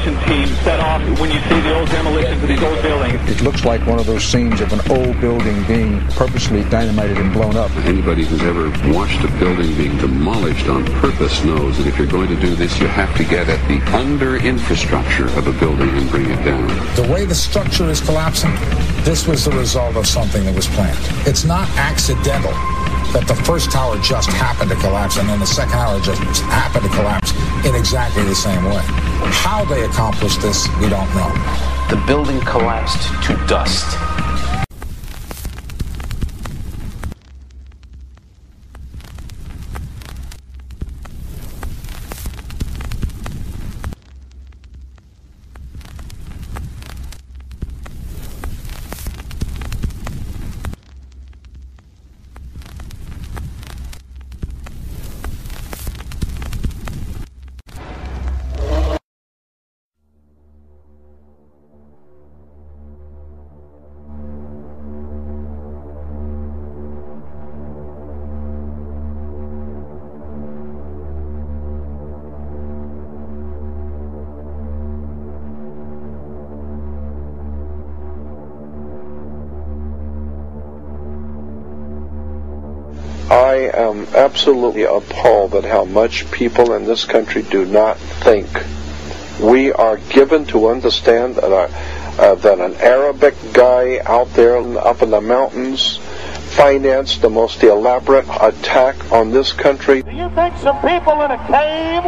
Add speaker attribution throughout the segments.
Speaker 1: demolition team set off when you see the old demolitions of these old buildings.
Speaker 2: It looks like one of those scenes of an old building being purposely dynamited and blown up.
Speaker 3: Anybody who's ever watched a building being demolished on purpose knows that if you're going to do this, you have to get at the under-infrastructure of a building and bring it down.
Speaker 4: The way the structure is collapsing, this was the result of something that was planned. It's not accidental that the first tower just happened to collapse and then the second tower just happened to collapse in exactly the same way. How they accomplished this, we don't know.
Speaker 5: The building collapsed to dust.
Speaker 6: I am absolutely appalled at how much people in this country do not think. We are given to understand that an Arabic guy out there up in the mountains financed the most elaborate attack on this country.
Speaker 7: Do you think some people in a cave,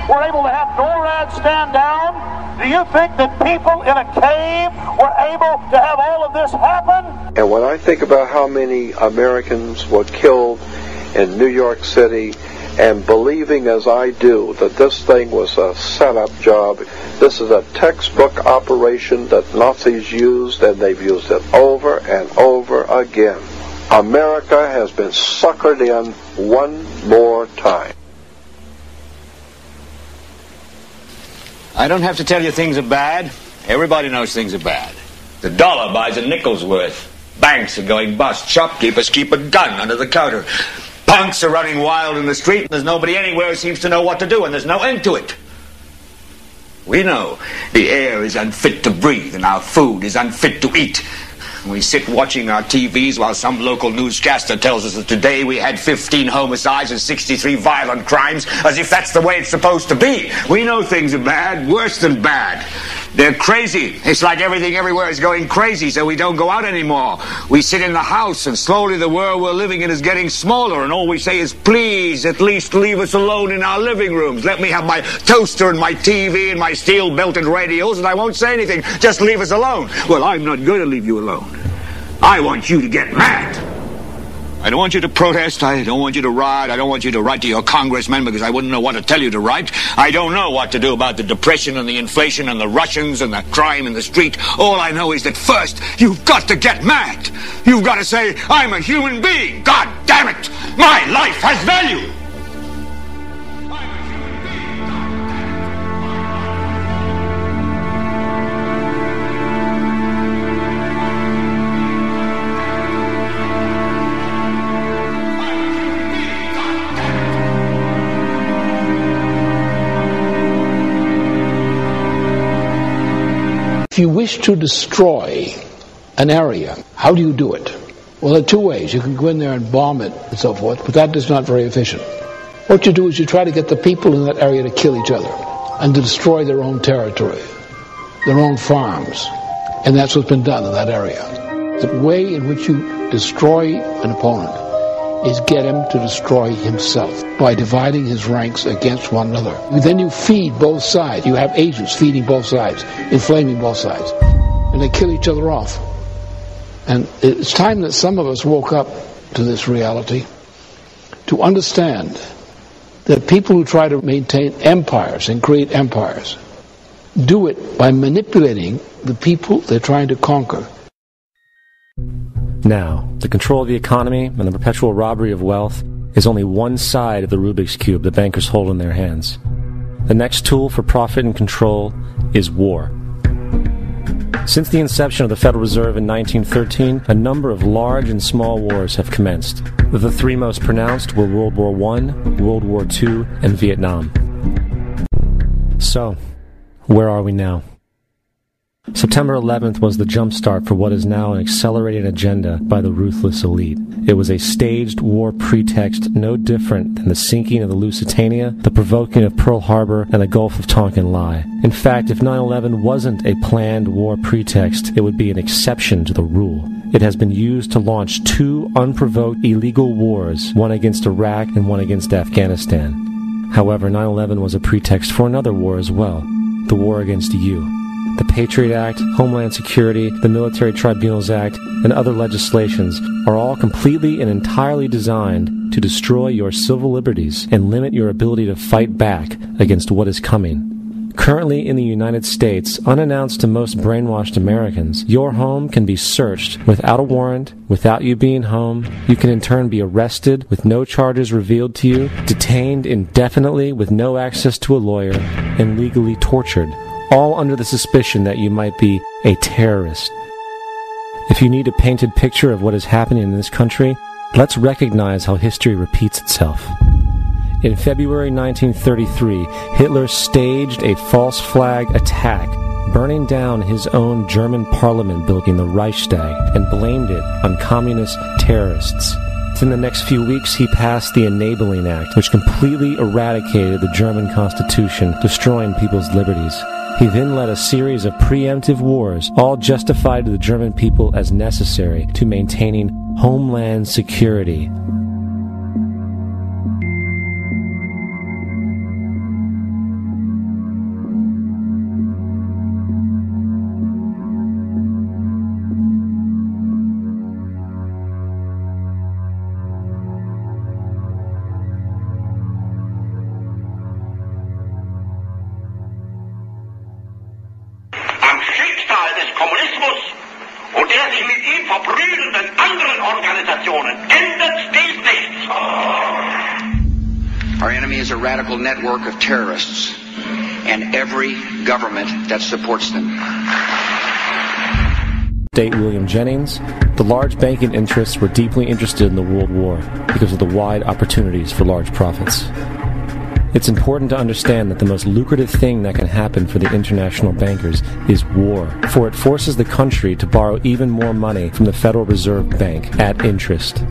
Speaker 7: were able to have NORAD stand down? Do you think that people in a cave were able to have all of this happen?
Speaker 6: And when I think about how many Americans were killed in New York City, and believing as I do that this thing was a setup job, this is a textbook operation that Nazis used, and they've used it over and over again. America has been suckered in one more time.
Speaker 8: I don't have to tell you things are bad. Everybody knows things are bad. The dollar buys a nickel's worth. Banks are going bust. Shopkeepers keep a gun under the counter. Punks are running wild in the street. There's nobody anywhere who seems to know what to do, and there's no end to it. We know the air is unfit to breathe and our food is unfit to eat. We sit watching our TVs while some local newscaster tells us that today we had 15 homicides and 63 violent crimes, as if that's the way it's supposed to be. We know things are bad, worse than bad. They're crazy. It's like everything everywhere is going crazy, so we don't go out anymore. We sit in the house, and slowly the world we're living in is getting smaller, and all we say is, please, at least leave us alone in our living rooms. Let me have my toaster and my TV and my steel-belted radios, and I won't say anything. Just leave us alone. Well, I'm not going to leave you alone. I want you to get mad. I don't want you to protest. I don't want you to riot. I don't want you to write to your congressman because I wouldn't know what to tell you to write. I don't know what to do about the depression and the inflation and the Russians and the crime in the street. All I know is that first, you've got to get mad. You've got to say, I'm a human being. God damn it. My life has value.
Speaker 9: If you wish to destroy an area, how do you do it? Well, there are two ways. You can go in there and bomb it and so forth, but that is not very efficient. What you do is you try to get the people in that area to kill each other and to destroy their own territory, their own farms. And that's what's been done in that area. The way in which you destroy an opponent is get him to destroy himself by dividing his ranks against one another. Then you feed both sides. You have agents feeding both sides, inflaming both sides. And they kill each other off. And it's time that some of us woke up to this reality, to understand that people who try to maintain empires and create empires do it by manipulating the people they're trying to conquer.
Speaker 10: Now, the control of the economy and the perpetual robbery of wealth is only one side of the Rubik's Cube the bankers hold in their hands. The next tool for profit and control is war. Since the inception of the Federal Reserve in 1913, a number of large and small wars have commenced. The three most pronounced were World War I, World War II, and Vietnam. So, where are we now? September 11th was the jumpstart for what is now an accelerated agenda by the ruthless elite. It was a staged war pretext no different than the sinking of the Lusitania, the provoking of Pearl Harbor, and the Gulf of Tonkin lie. In fact, if 9/11 wasn't a planned war pretext, it would be an exception to the rule. It has been used to launch 2 unprovoked illegal wars, one against Iraq and one against Afghanistan. However, 9/11 was a pretext for another war as well, the war against you. The Patriot Act, Homeland Security, the Military Tribunals Act, and other legislations are all completely and entirely designed to destroy your civil liberties and limit your ability to fight back against what is coming. Currently in the United States, unannounced to most brainwashed Americans, your home can be searched without a warrant, without you being home. You can in turn be arrested with no charges revealed to you, detained indefinitely with no access to a lawyer, and legally tortured, all under the suspicion that you might be a terrorist. If you need a painted picture of what is happening in this country, let's recognize how history repeats itself. In February 1933, Hitler staged a false flag attack, burning down his own German parliament building, the Reichstag, and blamed it on communist terrorists. Within the next few weeks, he passed the Enabling Act, which completely eradicated the German Constitution, destroying people's liberties. He then led a series of preemptive wars, all justified to the German people as necessary to maintaining homeland security.
Speaker 11: Our enemy is a radical network of terrorists and every government that supports them.
Speaker 10: Date William Jennings, the large banking interests were deeply interested in the World War because of the wide opportunities for large profits. It's important to understand that the most lucrative thing that can happen for the international bankers is war, for it forces the country to borrow even more money from the Federal Reserve Bank at interest.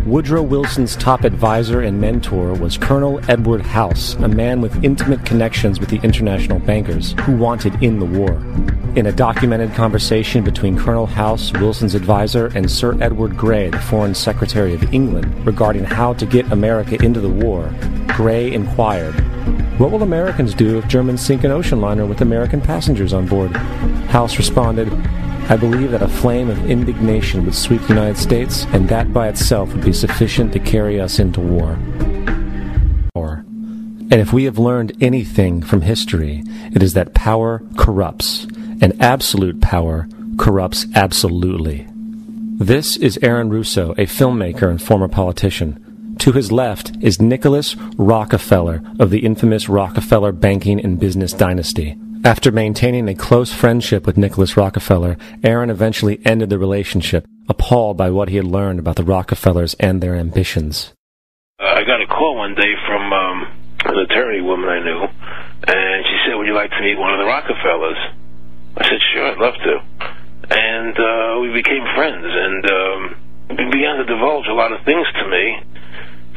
Speaker 10: Woodrow Wilson's top advisor and mentor was Colonel Edward House, a man with intimate connections with the international bankers who wanted in the war. In a documented conversation between Colonel House, Wilson's advisor, and Sir Edward Grey, the Foreign Secretary of England, regarding how to get America into the war, Grey inquired, "What will Americans do if Germans sink an ocean liner with American passengers on board?" House responded, "I believe that a flame of indignation would sweep the United States, and that by itself would be sufficient to carry us into war." And if we have learned anything from history, it is that power corrupts, and absolute power corrupts absolutely. This is Aaron Russo, a filmmaker and former politician. To his left is Nicholas Rockefeller of the infamous Rockefeller banking and business dynasty. After maintaining a close friendship with Nicholas Rockefeller, Aaron eventually ended the relationship, appalled by what he had learned about the Rockefellers and their ambitions.
Speaker 12: I got a call one day from an attorney woman I knew, and she said, "Would you like to meet one of the Rockefellers?" I said, "Sure, I'd love to." And we became friends, and he began to divulge a lot of things to me.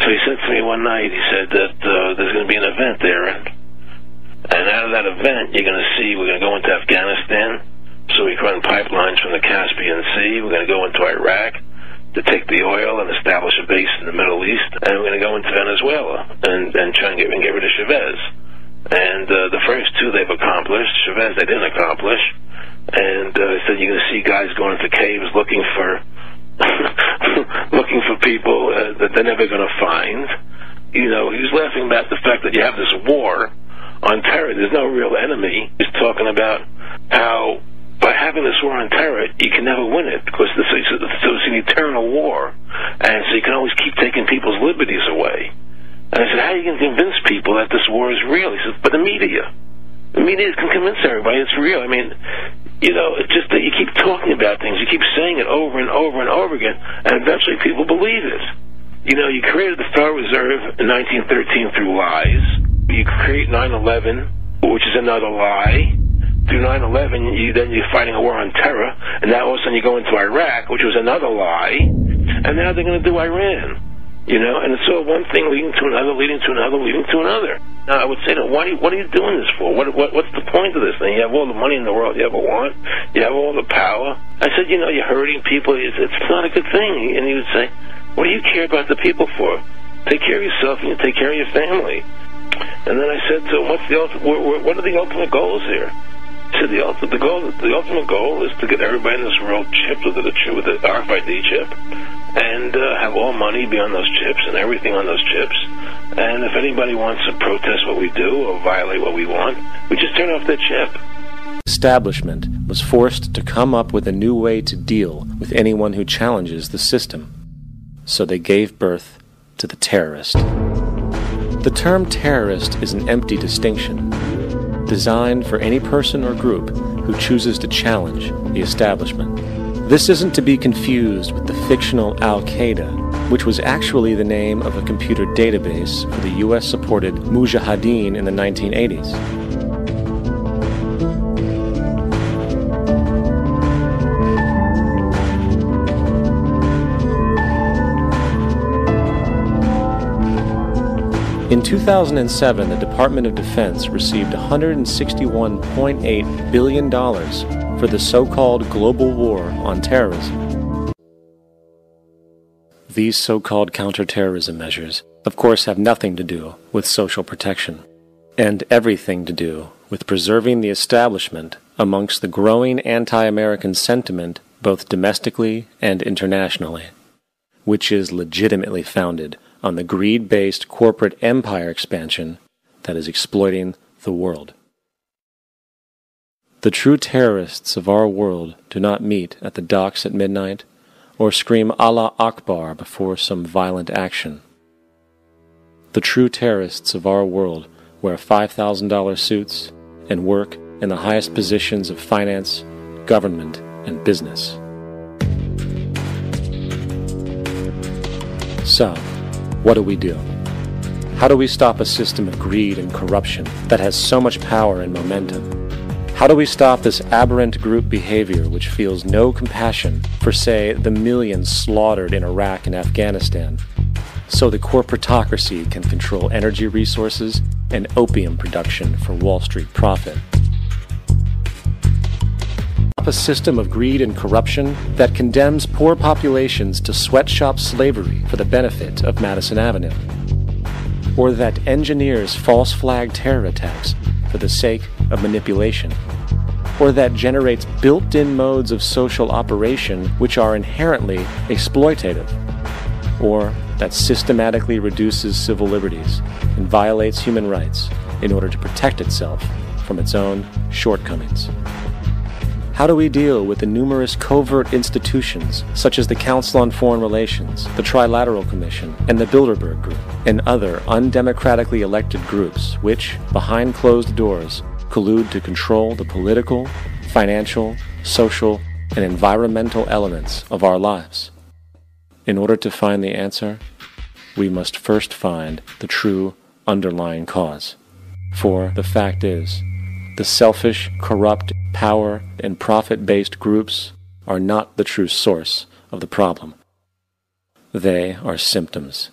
Speaker 12: So he said to me one night, he said that there's going to be an event there, and out of that event, you're going to see we're going to go into Afghanistan, so we can run pipelines from the Caspian Sea. We're going to go into Iraq to take the oil and establish a base in the Middle East, and we're going to go into Venezuela and try and get rid of Chavez. And the first two they've accomplished. Chavez they didn't accomplish. And he said you're going to see guys going into caves looking for looking for people that they're never going to find. You know, he was laughing about the fact that you have this war on terror. There's no real enemy. He's talking about how by having this war on terror, you can never win it because it's an eternal war, and so you can always keep taking people's liberties away. And I said, how are you going to convince people that this war is real? He said, but the media can convince everybody it's real. I mean, you know, it's just that you keep talking about things, you keep saying it over and over and over again, and eventually people believe it. You know, you created the Federal Reserve in 1913 through lies. You create 9/11 which is another lie. Through 9/11, then you're fighting a war on terror, and now all of a sudden you go into Iraq, which was another lie, and now they're going to do Iran. You know, and it's all one thing leading to another, leading to another, leading to another. Now, I would say, what are you doing this for? What's the point of this thing? You have all the money in the world you ever want. You have all the power. I said, you know, you're hurting people. It's not a good thing. And he would say, what do you care about the people for? Take care of yourself and you take care of your family. And then I said to him, what are the ultimate goals here? He said, the ultimate goal is to get everybody in this world chipped with the RFID chip, and have all money be on those chips and everything on those chips. And if anybody wants to protest what we do or violate what we want, we just turn off their chip.
Speaker 10: Establishment was forced to come up with a new way to deal with anyone who challenges the system. So they gave birth to the terrorist. The term terrorist is an empty distinction, designed for any person or group who chooses to challenge the establishment. This isn't to be confused with the fictional Al-Qaeda, which was actually the name of a computer database for the US-supported Mujahideen in the 1980s. In 2007, the Department of Defense received $161.8 billion for the so-called global war on terrorism. These so-called counterterrorism measures, of course, have nothing to do with social protection, and everything to do with preserving the establishment amongst the growing anti-American sentiment both domestically and internationally, which is legitimately founded on the greed-based corporate empire expansion that is exploiting the world. The true terrorists of our world do not meet at the docks at midnight or scream Allah Akbar before some violent action. The true terrorists of our world wear $5,000 suits and work in the highest positions of finance, government, and business. So, what do? How do we stop a system of greed and corruption that has so much power and momentum? How do we stop this aberrant group behavior which feels no compassion for, say, the millions slaughtered in Iraq and Afghanistan, so the corporatocracy can control energy resources and opium production for Wall Street profit? A system of greed and corruption that condemns poor populations to sweatshop slavery for the benefit of Madison Avenue, or that engineers false flag terror attacks for the sake of manipulation, or that generates built-in modes of social operation which are inherently exploitative, or that systematically reduces civil liberties and violates human rights in order to protect itself from its own shortcomings. How do we deal with the numerous covert institutions, such as the Council on Foreign Relations, the Trilateral Commission, and the Bilderberg Group, and other undemocratically elected groups which, behind closed doors, collude to control the political, financial, social, and environmental elements of our lives? In order to find the answer, we must first find the true underlying cause. For the fact is, the selfish, corrupt, power, and profit-based groups are not the true source of the problem. They are symptoms.